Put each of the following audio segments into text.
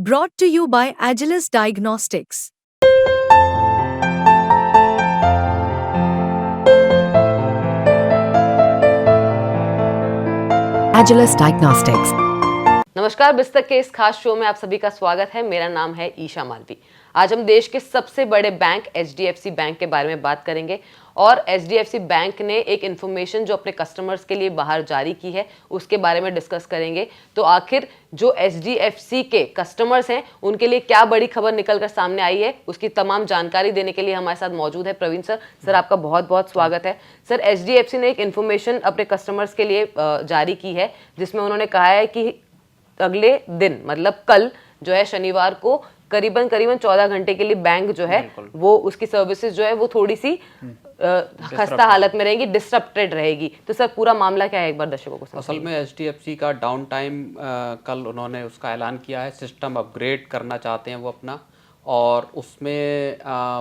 Brought to you by Agilus Diagnostics. Agilus Diagnostics. नमस्कार, बिस्तक के इस खास शो में आप सभी का स्वागत है। मेरा नाम है ईशा मालवी। आज हम देश के सबसे बड़े बैंक एचडीएफसी बैंक के बारे में बात करेंगे और एचडीएफसी बैंक ने एक इन्फॉर्मेशन जो अपने कस्टमर्स के लिए बाहर जारी की है उसके बारे में डिस्कस करेंगे। तो आखिर जो एचडीएफसी के कस्टमर्स हैं उनके लिए क्या बड़ी खबर निकल कर सामने आई है, उसकी तमाम जानकारी देने के लिए हमारे साथ मौजूद है प्रवीण सर। सर, आपका बहुत बहुत स्वागत है। सर, एचडीएफसी ने एक इन्फॉर्मेशन अपने कस्टमर्स के लिए जारी की है जिसमें उन्होंने कहा है कि अगले दिन मतलब कल जो है शनिवार को करीबन 14 घंटे के लिए बैंक जो है वो उसकी सर्विसेज जो है वो थोड़ी सी खस्ता हालत में रहेगी, डिसरप्टेड रहेगी। तो सर, पूरा मामला क्या है, एक बार दर्शकों को असल में एचडीएफसी का डाउन टाइम कल उन्होंने उसका ऐलान किया है। सिस्टम अपग्रेड करना चाहते हैं वो अपना, और उसमें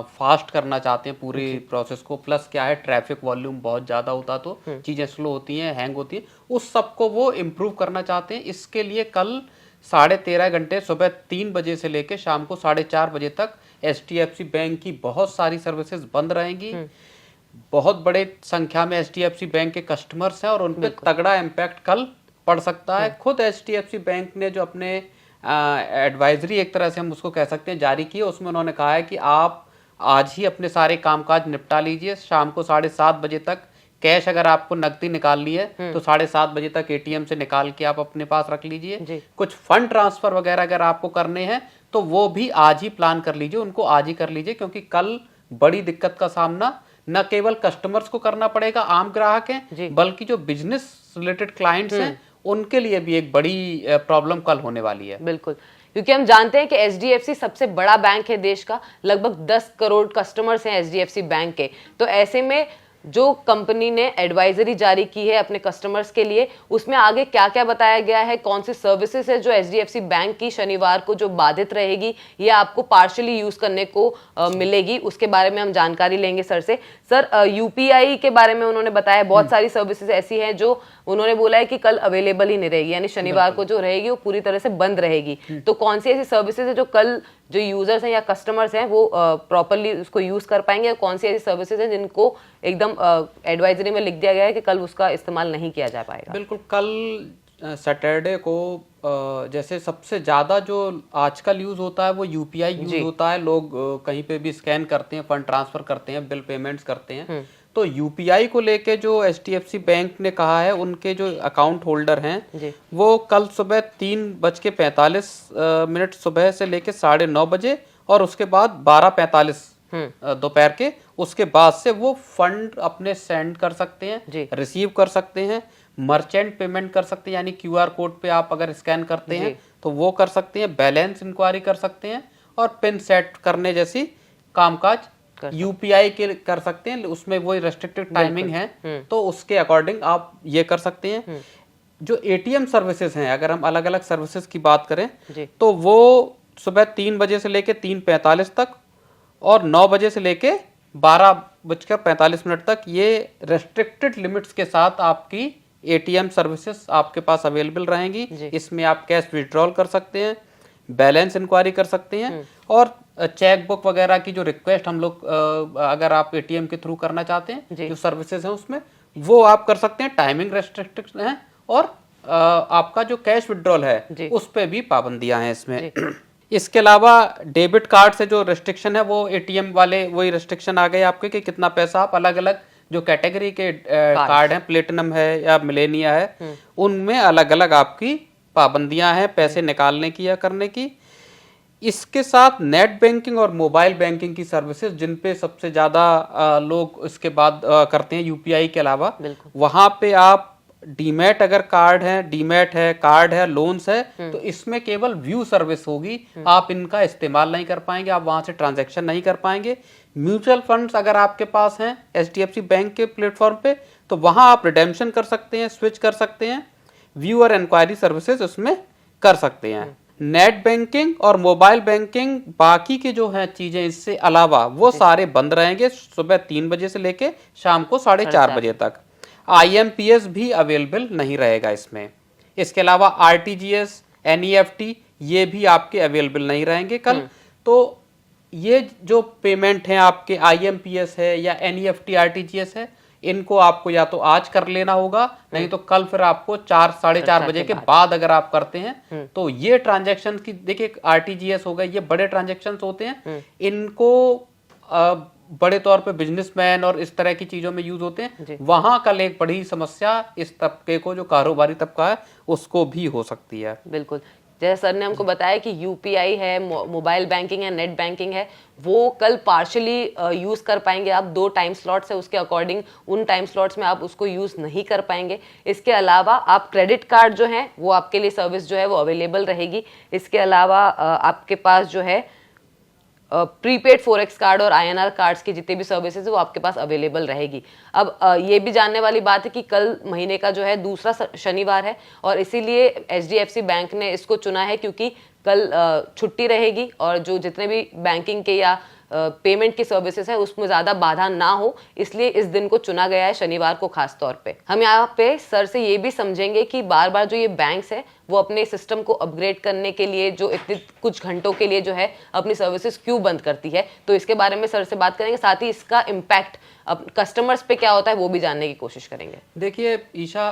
फास्ट करना चाहते हैं पूरी प्रोसेस को। प्लस क्या है, ट्रैफिक वॉल्यूम बहुत ज़्यादा होता तो चीज़ें स्लो होती हैं, हैंग होती हैं, उस सब को वो इम्प्रूव करना चाहते हैं। इसके लिए कल 13.5 घंटे सुबह 3 बजे से लेकर शाम को 4:30 बजे तक एचडीएफसी बैंक की बहुत सारी सर्विसेज बंद रहेंगी। बहुत बड़े संख्या में एचडीएफसी बैंक के कस्टमर्स हैं और उन पर तगड़ा इम्पैक्ट कल पड़ सकता है। खुद एचडीएफसी बैंक ने जो अपने एडवाइजरी एक तरह से हम उसको कह सकते हैं जारी की है, उसमें उन्होंने कहा है कि आप आज ही अपने सारे कामकाज निपटा लीजिए। शाम को 7:30 बजे तक कैश अगर आपको नकदी निकालनी है तो 7:30 बजे तक एटीएम से निकाल के आप अपने पास रख लीजिए। कुछ फंड ट्रांसफर वगैरह अगर आपको करने हैं तो वो भी आज ही प्लान कर लीजिए, उनको आज ही कर लीजिए, क्योंकि कल बड़ी दिक्कत का सामना न केवल कस्टमर्स को करना पड़ेगा, आम ग्राहक हैं, बल्कि जो बिजनेस रिलेटेड क्लाइंट्स हैं उनके लिए भी एक बड़ी प्रॉब्लम कल होने वाली है। बिल्कुल, क्योंकि हम जानते हैं कि एचडीएफसी सबसे बड़ा बैंक है देश का, लगभग 10 करोड़ कस्टमर्स हैं एचडीएफसी बैंक के। तो ऐसे में जो कंपनी ने एडवाइजरी जारी की है अपने कस्टमर्स के लिए, उसमें आगे क्या क्या बताया गया है, कौन सी सर्विसेज है जो एचडीएफसी बैंक की शनिवार को जो बाधित रहेगी या आपको पार्शियली यूज करने को मिलेगी, उसके बारे में हम जानकारी लेंगे सर से। सर, यूपीआई के बारे में उन्होंने बताया बहुत सारी सर्विसेज ऐसी हैं जो उन्होंने बोला है कि कल अवेलेबल ही नहीं रहेगी, यानी शनिवार को जो रहेगी वो पूरी तरह से बंद रहेगी। तो कौन सी ऐसी सर्विसेज है जो कल जो यूजर्स हैं या कस्टमर्स हैं वो प्रॉपर्ली उसको यूज कर पाएंगे, और कौन सी ऐसी सर्विसेज हैं जिनको एकदम एडवाइजरी में लिख दिया गया है कि कल उसका इस्तेमाल नहीं किया जा पाएगा? बिल्कुल, कल सैटरडे को जैसे सबसे ज़्यादा जो आजकल यूज़ होता है वो यूपीआई यूज़ होता है। लोग कहीं पे भी स्कैन करते हैं, फंड ट्रांसफ़र करते हैं, बिल पेमेंट्स करते हैं। तो यूपीआई को लेके जो एचडीएफसी बैंक ने कहा है, उनके जो अकाउंट होल्डर हैं वो कल सुबह 3:45 सुबह से लेके 9:30 बजे और उसके बाद 12:45 दोपहर के उसके बाद से वो फंड अपने सेंड कर सकते हैं, रिसीव कर सकते हैं, मर्चेंट पेमेंट कर सकते हैं, यानी क्यूआर कोड पे आप अगर स्कैन करते हैं तो वो कर सकते हैं, बैलेंस इंक्वायरी कर सकते हैं और पिन सेट करने जैसी कामकाज यूपीआई के कर सकते हैं। उसमें वही रेस्ट्रिक्टेड टाइमिंग है, तो उसके अकॉर्डिंग आप ये कर सकते हैं। जो एटीएम सर्विसेज हैं, अगर हम अलग अलग सर्विसेज की बात करें तो वो सुबह 3 बजे से लेके 3:45 तक और 9 बजे से लेके 12:45 तक ये रेस्ट्रिक्टेड लिमिट्स के साथ आपकी एटीएम सर्विसेज आपके पास अवेलेबल रहेंगी। इसमें आप कैश विड्रॉल कर सकते हैं, बैलेंस इंक्वायरी कर सकते हैं और चेक बुक वगैरह की जो रिक्वेस्ट हम लोग अगर आप एटीएम के थ्रू करना चाहते हैं, जो सर्विसेज हैं उसमें वो आप कर सकते हैं। टाइमिंग रेस्ट्रिक्टेड है और आपका जो कैश विड्रॉल है उस पर भी पाबंदियां हैं इसमें। इसके अलावा डेबिट कार्ड से जो रेस्ट्रिक्शन है वो एटीएम वाले वही रेस्ट्रिक्शन आ गए आपके कि कितना पैसा आप अलग अलग जो कैटेगरी के कार्ड हैं, प्लेटिनम है या मिलेनिया है, उनमें अलग अलग आपकी पाबंदियां हैं पैसे निकालने की या करने की। इसके साथ नेट बैंकिंग और मोबाइल बैंकिंग की सर्विसेज जिन पे सबसे ज़्यादा लोग इसके बाद करते हैं यूपीआई के अलावा, वहाँ पे आप डीमैट अगर कार्ड है, डीमैट है, कार्ड है, लोन्स है, तो इसमें केवल व्यू सर्विस होगी, आप इनका इस्तेमाल नहीं कर पाएंगे, आप वहाँ से ट्रांजैक्शन नहीं कर पाएंगे। म्यूचुअल फंड्स अगर आपके पास हैं एचडीएफसी बैंक के प्लेटफॉर्म पे तो वहाँ आप रिडेम्पशन कर सकते हैं, स्विच कर सकते हैं, व्यू और इंक्वायरी सर्विसेज उसमें कर सकते हैं। नेट बैंकिंग और मोबाइल बैंकिंग बाकी के जो है चीजें इससे अलावा वो सारे बंद रहेंगे सुबह 3 बजे से लेके शाम को 4:30 बजे तक। आईएमपीएस भी अवेलेबल नहीं रहेगा इसमें। इसके अलावा आरटीजीएस, एनईएफटी ये भी आपके अवेलेबल नहीं रहेंगे कल। तो ये जो पेमेंट है आपके IMPS है या NEFT RTGS है, इनको आपको या तो आज कर लेना होगा, नहीं तो कल फिर आपको 4-4:30 बजे के बाद अगर आप करते हैं तो ये ट्रांजैक्शन की, देखिए RTGS हो गए, ये बड़े ट्रांजैक्शन होते हैं, इनको बड़े तौर पे बिजनेसमैन और इस तरह की चीजों में यूज होते हैं। वहां कल एक बड़ी समस्या इस तबके को, जो कारोबारी तबका है, उसको भी हो सकती है। बिल्कुल, जैसे सर ने हमको बताया कि UPI है, मोबाइल बैंकिंग है, नेट बैंकिंग है, वो कल पार्शली यूज़ कर पाएंगे आप। 2 टाइम स्लॉट्स है, उसके अकॉर्डिंग उन टाइम स्लॉट्स में आप उसको यूज़ नहीं कर पाएंगे। इसके अलावा आप क्रेडिट कार्ड जो है वो आपके लिए सर्विस जो है वो अवेलेबल रहेगी। इसके अलावा आपके पास जो है प्रीपेड फॉरेक्स कार्ड और INR कार्ड्स की जितनी भी सर्विसेज है वो आपके पास अवेलेबल रहेगी। अब ये भी जानने वाली बात है कि कल महीने का जो है दूसरा शनिवार है और इसीलिए HDFC बैंक ने इसको चुना है क्योंकि कल छुट्टी रहेगी और जो जितने भी बैंकिंग के या पेमेंट की सर्विसेज है उसमें ज़्यादा बाधा ना हो, इसलिए इस दिन को चुना गया है, शनिवार को खास तौर पे। हम यहाँ पे सर से ये भी समझेंगे कि बार बार जो ये बैंक्स है वो अपने सिस्टम को अपग्रेड करने के लिए जो इतने कुछ घंटों के लिए जो है अपनी सर्विसेज क्यों बंद करती है, तो इसके बारे में सर से बात करेंगे। साथ ही इसका इम्पैक्ट कस्टमर्स पे क्या होता है वो भी जानने की कोशिश करेंगे। देखिए ईशा,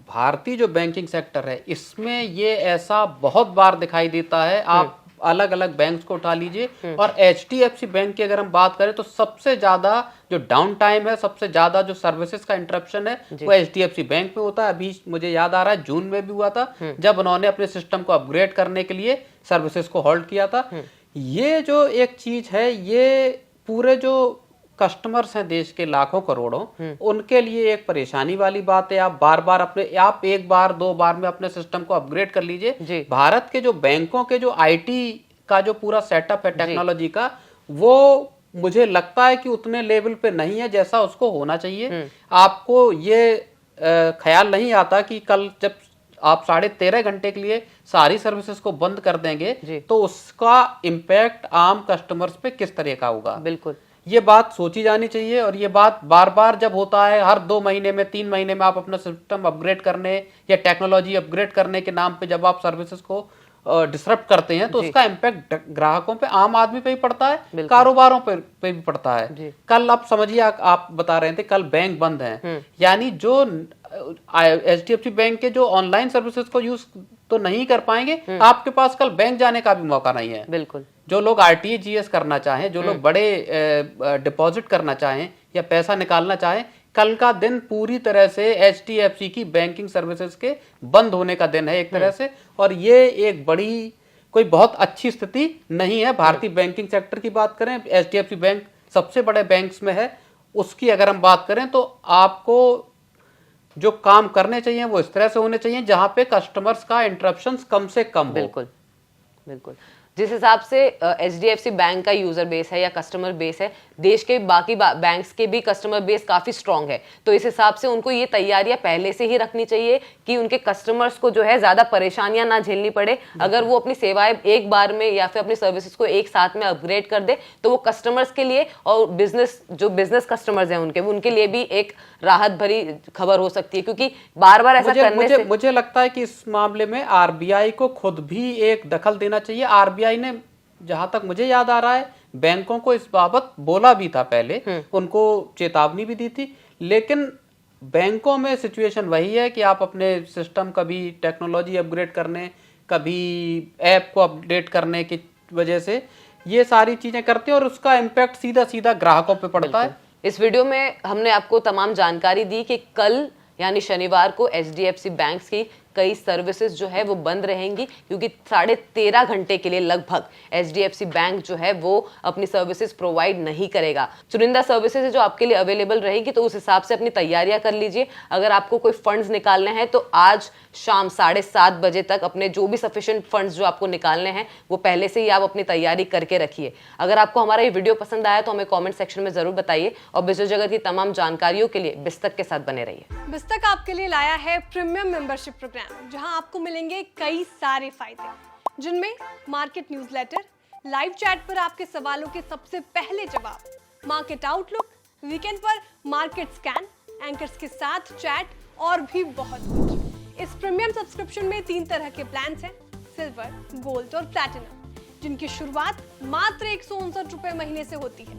भारतीय जो बैंकिंग सेक्टर है इसमें ये ऐसा बहुत बार दिखाई देता है। आप अलग अलग बैंक्स को उठा लीजिए और HDFC बैंक की अगर हम बात करें तो सबसे ज्यादा जो डाउन टाइम है, सबसे ज्यादा जो सर्विसेज का इंटरप्शन है वो HDFC बैंक में होता है। अभी मुझे याद आ रहा है जून में भी हुआ था जब उन्होंने अपने सिस्टम को अपग्रेड करने के लिए सर्विसेज को होल्ड किया था। ये जो एक चीज है, ये पूरे जो कस्टमर्स हैं देश के लाखों करोड़ों, उनके लिए एक परेशानी वाली बात है। आप एक बार 2 बार में अपने सिस्टम को अपग्रेड कर लीजिए। भारत के जो बैंकों के जो IT का जो पूरा सेटअप है टेक्नोलॉजी का, वो मुझे लगता है कि उतने लेवल पे नहीं है जैसा उसको होना चाहिए। आपको ये ख्याल नहीं आता कि कल जब आप 13.5 घंटे के लिए सारी सर्विसेज को बंद कर देंगे तो उसका इम्पैक्ट आम कस्टमर्स पे किस तरह का होगा। बिल्कुल, ये बात सोची जानी चाहिए। और ये बात बार बार जब होता है, हर 2 महीने में 3 महीने में आप अपना सिस्टम अपग्रेड करने या टेक्नोलॉजी अपग्रेड करने के नाम पे जब आप सर्विसेज को डिसरप्ट करते हैं तो उसका इम्पैक्ट ग्राहकों पे, आम आदमी पे भी पड़ता है, कारोबारों पे भी पड़ता है। कल आप समझिए, आप बता रहे थे कल बैंक बंद हैं, यानी जो HDFC बैंक के जो ऑनलाइन सर्विसेज को यूज तो नहीं कर पाएंगे, आपके पास कल बैंक जाने का भी मौका नहीं है। बिल्कुल, जो लोग RTGS करना चाहें, जो लोग बड़े डिपॉजिट करना चाहें या पैसा निकालना चाहें, कल का दिन पूरी तरह से HDFC की बैंकिंग सर्विसेज के बंद होने का दिन है एक तरह से। और ये एक बड़ी, कोई बहुत अच्छी स्थिति नहीं है। भारतीय बैंकिंग सेक्टर की बात करें, HDFC बैंक सबसे बड़े बैंक्स में है, उसकी अगर हम बात करें तो आपको जो काम करने चाहिए वो इस तरह से होने चाहिए जहां पे कस्टमर्स का इंटरप्शन कम से कम हो। बिल्कुल बिल्कुल, जिस हिसाब से HDFC बैंक का यूजर बेस है या कस्टमर बेस है, देश के बाकी बैंक्स के भी कस्टमर बेस काफी स्ट्रांग है, तो इस हिसाब से उनको ये तैयारियां पहले से ही रखनी चाहिए कि उनके कस्टमर्स को जो है ज्यादा परेशानियां ना झेलनी पड़े। अगर वो अपनी सेवाएं एक बार में या फिर अपनी सर्विसेज को एक साथ में अपग्रेड कर दे तो वो कस्टमर्स के लिए और बिजनेस कस्टमर्स हैं उनके लिए भी एक राहत भरी खबर हो सकती है, क्योंकि बार बार ऐसा करने से मुझे लगता है कि इस मामले में RBI को खुद भी एक दखल देना चाहिए। RBI ने, जहां तक मुझे याद आ रहा है, बैंकों को इस बाबत बोला भी था पहले, उनको चेतावनी भी दी थी, लेकिन बैंकों में सिचुएशन वही है कि आप अपने सिस्टम कभी टेक्नोलॉजी अपग्रेड करने, कभी ऐप को अपडेट करने की वजह से ये सारी चीजें करते हैं और उसका इम्पैक्ट सीधा सीधा ग्राहकों पे पड़ता है। इस वीडियो में हमने आपको तमाम जानकारी दी कि कल यानी शनिवार को HDFC बैंक्स की कई सर्विसेज जो है वो बंद रहेंगी, क्योंकि 13.5 घंटे के लिए लगभग HDFC बैंक जो है वो अपनी सर्विसेज प्रोवाइड नहीं करेगा। चुनिंदा सर्विसेज है जो आपके लिए अवेलेबल रहेगी, तो उस हिसाब से अपनी तैयारियां कर लीजिए। अगर आपको कोई फंड्स निकालने हैं तो आज शाम 7:30 बजे तक अपने जो भी सफिशिएंट फंड्स जो आपको निकालने हैं वो पहले से ही आप अपनी तैयारी करके रखिए। अगर आपको हमारा ये वीडियो पसंद आया तो हमें कॉमेंट सेक्शन में जरूर बताइए और बिजनेस जगत की तमाम जानकारियों के लिए बिस्तक के साथ बने रहिए। बिस्तक आपके लिए लाया है प्रीमियम मेंबरशिप प्रोग्राम, जहां आपको मिलेंगे कई सारे फायदे, जिनमें मार्केट न्यूज़लेटर, लाइव चैट पर आपके सवालों के सबसे पहले जवाब, मार्केट आउटलुक, वीकेंड पर मार्केट स्कैन, एंकर्स के साथ चैट और भी बहुत कुछ। इस प्रीमियम सब्सक्रिप्शन में 3 तरह के प्लान्स हैं, सिल्वर, गोल्ड और प्लैटिनम, जिनकी शुरुआत मात्र 159 रुपए महीने से होती है।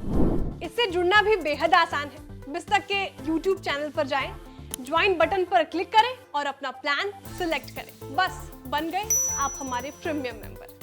इससे जुड़ना भी बेहद आसान है। बिस्तक के YouTube चैनल पर जाएं, ज्वाइन बटन पर क्लिक करें और अपना प्लान सिलेक्ट करें। बस बन गए आप हमारे प्रीमियम मेंबर।